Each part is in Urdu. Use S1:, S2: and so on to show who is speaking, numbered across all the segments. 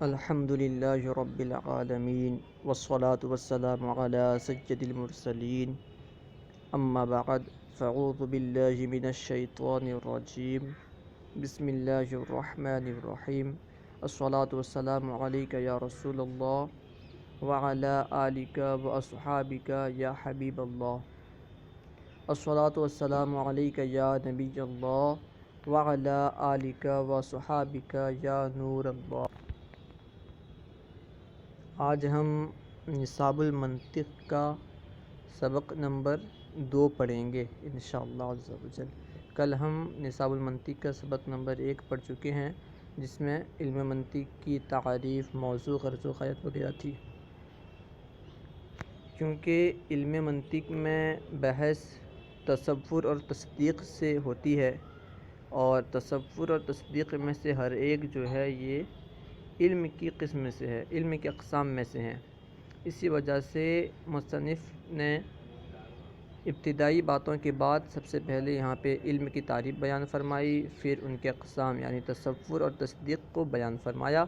S1: الحمد لله رب العالمين والصلاة والسلام على سيد المرسلين أما بعد فأعوذ بالله من الشيطان الرجيم بسم الله الرحمن الرحيم الصلاة والسلام عليك يا رسول الله وعلى آلك وأصحابك يا حبيب الله الصلاة والسلام عليك يا نبي الله وعلى آلك وصحابك يا نور الله۔ آج ہم نصاب المنطق کا سبق نمبر 2 پڑھیں گے انشاءاللہ عز و جل۔ کل ہم نصاب المنطق کا سبق نمبر 1 پڑھ چکے ہیں، جس میں علم منطق کی تعریف، موضوع، غرض و غایت وغیرہ تھی۔ کیونکہ علم منطق میں بحث تصور اور تصدیق سے ہوتی ہے، اور تصور اور تصدیق میں سے ہر ایک جو ہے یہ علم کی قسم میں سے ہے، علم کی اقسام میں سے ہیں۔ اسی وجہ سے مصنف نے ابتدائی باتوں کے بعد سب سے پہلے یہاں پہ علم کی تعریف بیان فرمائی، پھر ان کے اقسام یعنی تصور اور تصدیق کو بیان فرمایا،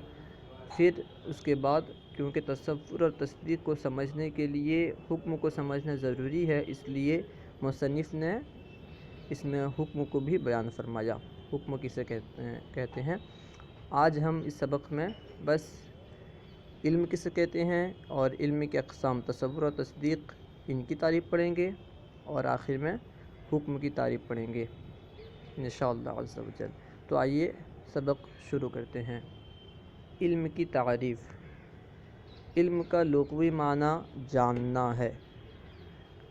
S1: پھر اس کے بعد کیونکہ تصور اور تصدیق کو سمجھنے کے لیے حکم کو سمجھنا ضروری ہے، اس لیے مصنف نے اس میں حکم کو بھی بیان فرمایا۔ حکم کسے کہتے ہیں۔ آج ہم اس سبق میں بس علم کسے کہتے ہیں اور علم کے اقسام تصور اور تصدیق، ان کی تعریف پڑھیں گے، اور آخر میں حکم کی تعریف پڑھیں گے انشاءاللہ عز و جل۔ تو آئیے سبق شروع کرتے ہیں۔ علم کی تعریف۔ علم کا لغوی معنی جاننا ہے۔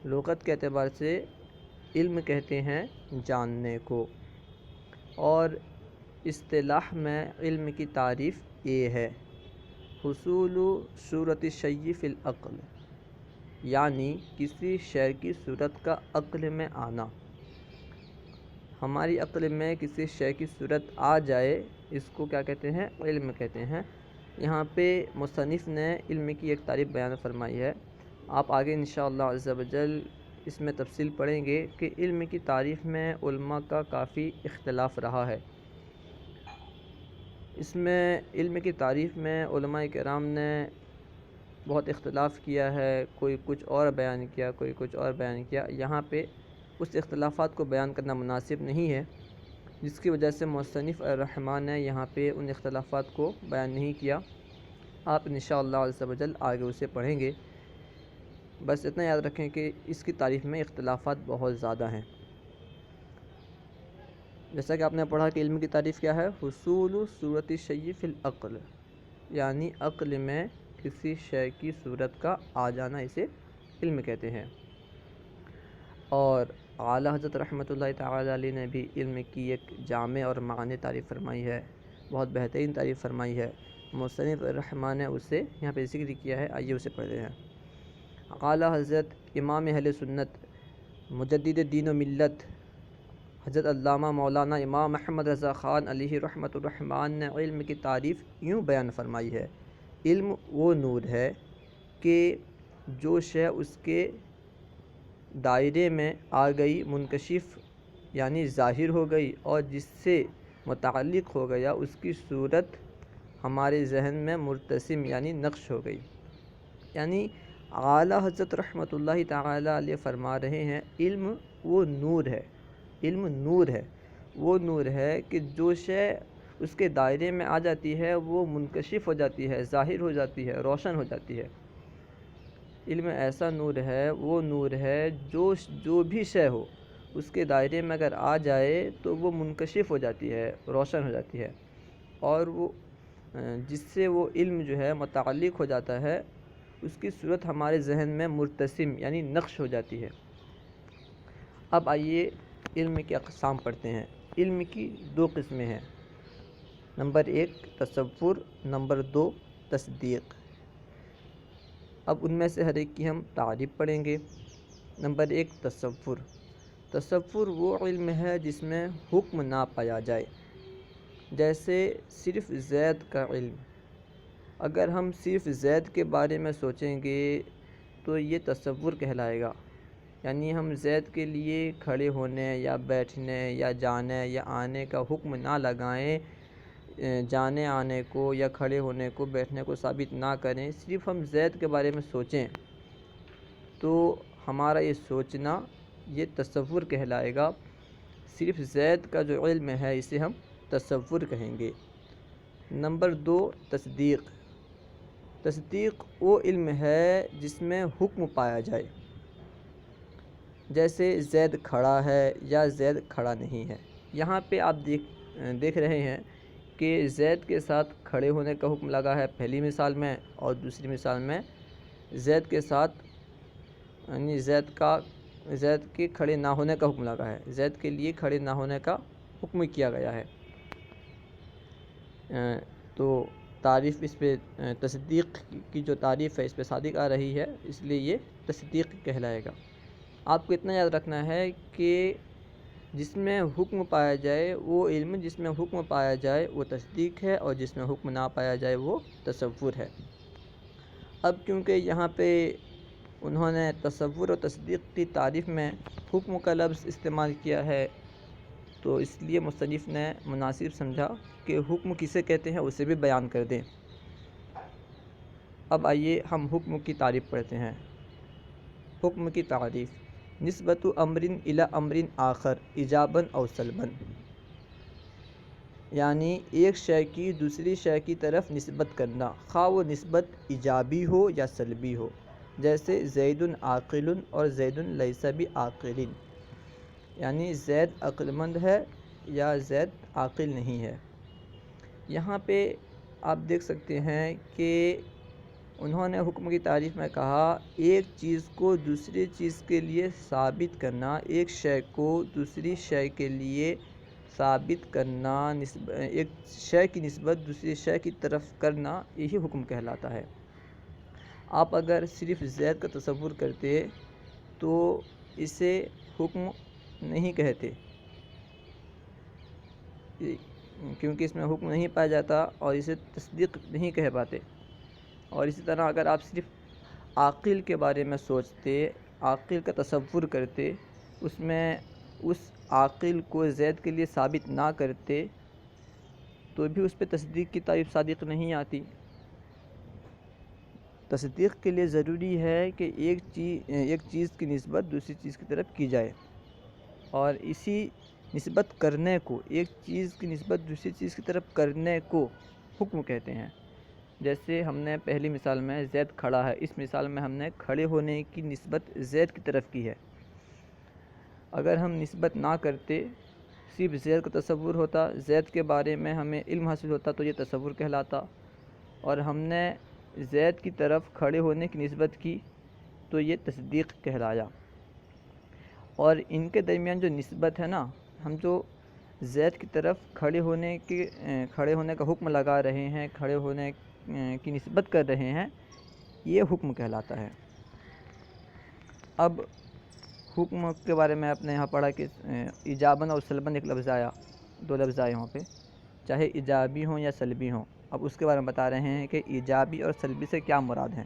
S1: لغت کے اعتبار سے علم کہتے ہیں جاننے کو، اور اصطلاح میں علم کی تعریف یہ ہے: حصول صورت الشیء فی العقل، یعنی کسی شے کی صورت کا عقل میں آنا۔ ہماری عقل میں کسی شے کی صورت آ جائے، اس کو کیا کہتے ہیں؟ علم کہتے ہیں۔ یہاں پہ مصنف نے علم کی ایک تعریف بیان فرمائی ہے۔ آپ آگے انشاءاللہ عز و جل اس میں تفصیل پڑھیں گے کہ علم کی تعریف میں علماء کا کافی اختلاف رہا ہے۔ اس میں علم کی تعریف میں علماء کرام نے بہت اختلاف کیا ہے، کوئی کچھ اور بیان کیا، کوئی کچھ اور بیان کیا۔ یہاں پہ اس اختلافات کو بیان کرنا مناسب نہیں ہے، جس کی وجہ سے مصنف الرحمٰن نے یہاں پہ ان اختلافات کو بیان نہیں کیا۔ آپ انشاءاللہ عز و جل آگے اسے پڑھیں گے۔ بس اتنا یاد رکھیں کہ اس کی تعریف میں اختلافات بہت زیادہ ہیں۔ جیسا کہ آپ نے پڑھا کہ علم کی تعریف کیا ہے؟ حصول صورت الشیء فی العقل، یعنی عقل میں کسی شے کی صورت کا آ جانا، اسے علم کہتے ہیں۔ اور اعلیٰ حضرت رحمۃ اللہ تعالیٰ علیہ نے بھی علم کی ایک جامع اور معنی تعریف فرمائی ہے، بہت بہترین تعریف فرمائی ہے۔ مصنف الرحمٰن نے اسے یہاں پہ ذکر کیا ہے، آئیے اسے پڑھتے ہیں۔ اعلیٰ حضرت امام اہل سنت مجدد دین و ملت حضرت علامہ مولانا امام محمد رضا خان علیہ رحمۃ الرحمٰن نے علم کی تعریف یوں بیان فرمائی ہے: علم وہ نور ہے کہ جو شے اس کے دائرے میں آ گئی، منکشف یعنی ظاہر ہو گئی، اور جس سے متعلق ہو گیا، اس کی صورت ہمارے ذہن میں مرتسم یعنی نقش ہو گئی۔ یعنی اعلیٰ حضرت رحمۃ اللہ تعالیٰ علیہ فرما رہے ہیں علم وہ نور ہے، علم نور ہے، وہ نور ہے کہ جو شے اس کے دائرے میں آ جاتی ہے وہ منکشف ہو جاتی ہے، ظاہر ہو جاتی ہے، روشن ہو جاتی ہے۔ علم ایسا نور ہے، وہ نور ہے جو بھی شے ہو اس کے دائرے میں اگر آ جائے تو وہ منکشف ہو جاتی ہے، روشن ہو جاتی ہے، اور وہ جس سے وہ علم جو ہے متعلق ہو جاتا ہے، اس کی صورت ہمارے ذہن میں مرتسم یعنی نقش ہو جاتی ہے۔ اب آئیے علم کی اقسام پڑھتے ہیں۔ علم کی 2 قسمیں ہیں: نمبر 1 تصور، نمبر 2 تصدیق۔ اب ان میں سے ہر ایک کی ہم تعریف پڑھیں گے۔ نمبر 1 تصور۔ تصور وہ علم ہے جس میں حکم نہ پایا جائے، جیسے صرف زید کا علم۔ اگر ہم صرف زید کے بارے میں سوچیں گے تو یہ تصور کہلائے گا، یعنی ہم زید کے لیے کھڑے ہونے یا بیٹھنے یا جانے یا آنے کا حکم نہ لگائیں، جانے آنے کو یا کھڑے ہونے کو بیٹھنے کو ثابت نہ کریں، صرف ہم زید کے بارے میں سوچیں تو ہمارا یہ سوچنا یہ تصور کہلائے گا۔ صرف زید کا جو علم ہے اسے ہم تصور کہیں گے۔ نمبر 2، تصدیق۔ تصدیق وہ علم ہے جس میں حکم پایا جائے، جیسے زید کھڑا ہے یا زید کھڑا نہیں ہے۔ یہاں پہ آپ دیکھ رہے ہیں کہ زید کے ساتھ کھڑے ہونے کا حکم لگا ہے پہلی مثال میں، اور دوسری مثال میں زید کے ساتھ یعنی زید کے کھڑے نہ ہونے کا حکم لگا ہے، زید کے لیے کھڑے نہ ہونے کا حکم کیا گیا ہے۔ تو تعریف اس پہ تصدیق کی جو تعریف ہے اس پہ صادق آ رہی ہے، اس لیے یہ تصدیق کہلائے گا۔ آپ کو اتنا یاد رکھنا ہے کہ جس میں حکم پایا جائے وہ علم، جس میں حکم پایا جائے وہ تصدیق ہے، اور جس میں حکم نہ پایا جائے وہ تصور ہے۔ اب کیونکہ یہاں پہ انہوں نے تصور اور تصدیق کی تعریف میں حکم کا لفظ استعمال کیا ہے، تو اس لیے مصنف نے مناسب سمجھا کہ حکم کسے کہتے ہیں اسے بھی بیان کر دیں۔ اب آئیے ہم حکم کی تعریف پڑھتے ہیں۔ حکم کی تعریف: نسبت امر الی امر آخر ایجابا او سلبا، یعنی ایک شے کی دوسری شے کی طرف نسبت کرنا، خواہ وہ نسبت ایجابی ہو یا سلبی ہو، جیسے زید عاقل اور زید لیس بعاقل، یعنی زید عقل مند ہے یا زید عاقل نہیں ہے۔ یہاں پہ آپ دیکھ سکتے ہیں کہ انہوں نے حکم کی تعریف میں کہا ایک چیز کو دوسری چیز کے لیے ثابت کرنا، ایک شے کو دوسری شے کے لیے ثابت کرنا، ایک شے کی نسبت دوسری شے کی طرف کرنا، یہی حکم کہلاتا ہے۔ آپ اگر صرف زید کا تصور کرتے تو اسے حکم نہیں کہتے، کیونکہ اس میں حکم نہیں پایا جاتا اور اسے تصدیق نہیں کہہ پاتے۔ اور اسی طرح اگر آپ صرف عاقل کے بارے میں سوچتے، عاقل کا تصور کرتے، اس میں اس عاقل کو زید کے لیے ثابت نہ کرتے تو بھی اس پہ تصدیق کی تعریف صادق نہیں آتی۔ تصدیق کے لیے ضروری ہے کہ ایک چیز کی نسبت دوسری چیز کی طرف کی جائے، اور اسی نسبت کرنے کو، ایک چیز کی نسبت دوسری چیز کی طرف کرنے کو حکم کہتے ہیں۔ جیسے ہم نے پہلی مثال میں زید کھڑا ہے، اس مثال میں ہم نے کھڑے ہونے کی نسبت زید کی طرف کی ہے۔ اگر ہم نسبت نہ کرتے، صرف زید کا تصور ہوتا، زید کے بارے میں ہمیں علم حاصل ہوتا تو یہ تصور کہلاتا، اور ہم نے زید کی طرف کھڑے ہونے کی نسبت کی تو یہ تصدیق کہلایا۔ اور ان کے درمیان جو نسبت ہے نا، ہم جو زید کی طرف کھڑے ہونے کا حکم لگا رہے ہیں، کھڑے ہونے کی نسبت کر رہے ہیں، یہ حکم کہلاتا ہے۔ اب حکم کے بارے میں آپ نے یہاں پڑھا کہ ایجاباً اور سلباً ایک لفظ آیا، دو لفظ آئے وہاں پہ، چاہے ایجابی ہوں یا سلبی ہوں۔ اب اس کے بارے میں بتا رہے ہیں کہ ایجابی اور سلبی سے کیا مراد ہیں۔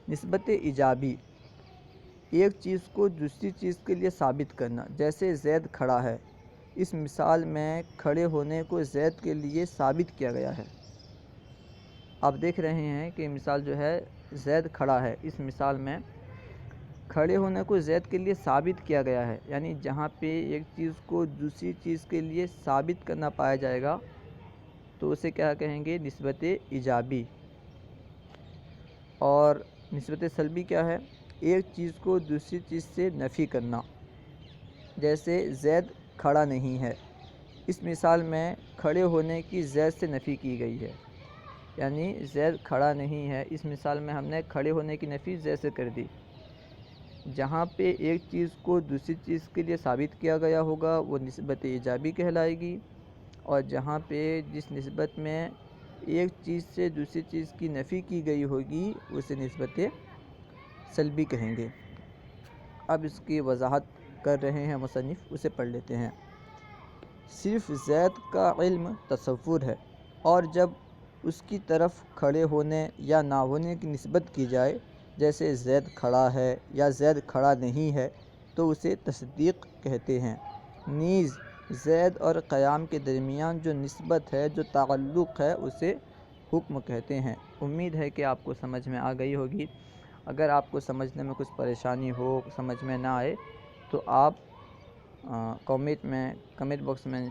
S1: نسبت ایجابی: ایک چیز کو دوسری چیز کے لیے ثابت کرنا، جیسے زید کھڑا ہے، اس مثال میں کھڑے ہونے کو زید کے لیے ثابت کیا گیا ہے۔ آپ دیکھ رہے ہیں کہ مثال جو ہے زید کھڑا ہے، اس مثال میں کھڑے ہونے کو زید کے لیے ثابت کیا گیا ہے، یعنی جہاں پہ ایک چیز کو دوسری چیز کے لیے ثابت کرنا پایا جائے گا تو اسے کیا کہیں گے؟ نسبت ایجابی۔ اور نسبت سلبی کیا ہے؟ ایک چیز کو دوسری چیز سے نفی کرنا، جیسے زید کھڑا نہیں ہے، اس مثال میں کھڑے ہونے کی زید سے نفی کی گئی ہے، یعنی زید کھڑا نہیں ہے، اس مثال میں ہم نے کھڑے ہونے کی نفی زید سے کر دی۔ جہاں پہ ایک چیز کو دوسری چیز کے لیے ثابت کیا گیا ہوگا وہ نسبت ایجابی کہلائے گی، اور جہاں پہ جس نسبت میں ایک چیز سے دوسری چیز کی نفی کی گئی ہوگی اسے نسبت سلبی کہیں گے۔ اب اس کی وضاحت کر رہے ہیں مصنف، اسے پڑھ لیتے ہیں۔ صرف زید کا علم تصور ہے، اور جب اس کی طرف کھڑے ہونے یا نہ ہونے کی نسبت کی جائے، جیسے زید کھڑا ہے یا زید کھڑا نہیں ہے، تو اسے تصدیق کہتے ہیں۔ نیز زید اور قیام کے درمیان جو نسبت ہے، جو تعلق ہے، اسے حکم کہتے ہیں۔ امید ہے کہ آپ کو سمجھ میں آ گئی ہوگی۔ اگر آپ کو سمجھنے میں کچھ پریشانی ہو، سمجھ میں نہ آئے تو آپ کمنٹ باکس میں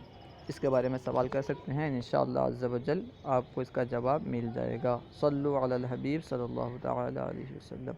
S1: اس کے بارے میں سوال کر سکتے ہیں، انشاءاللہ عز و جل آپ کو اس کا جواب مل جائے گا۔ صلو علی الحبیب صلی اللہ تعالی علیہ وسلم۔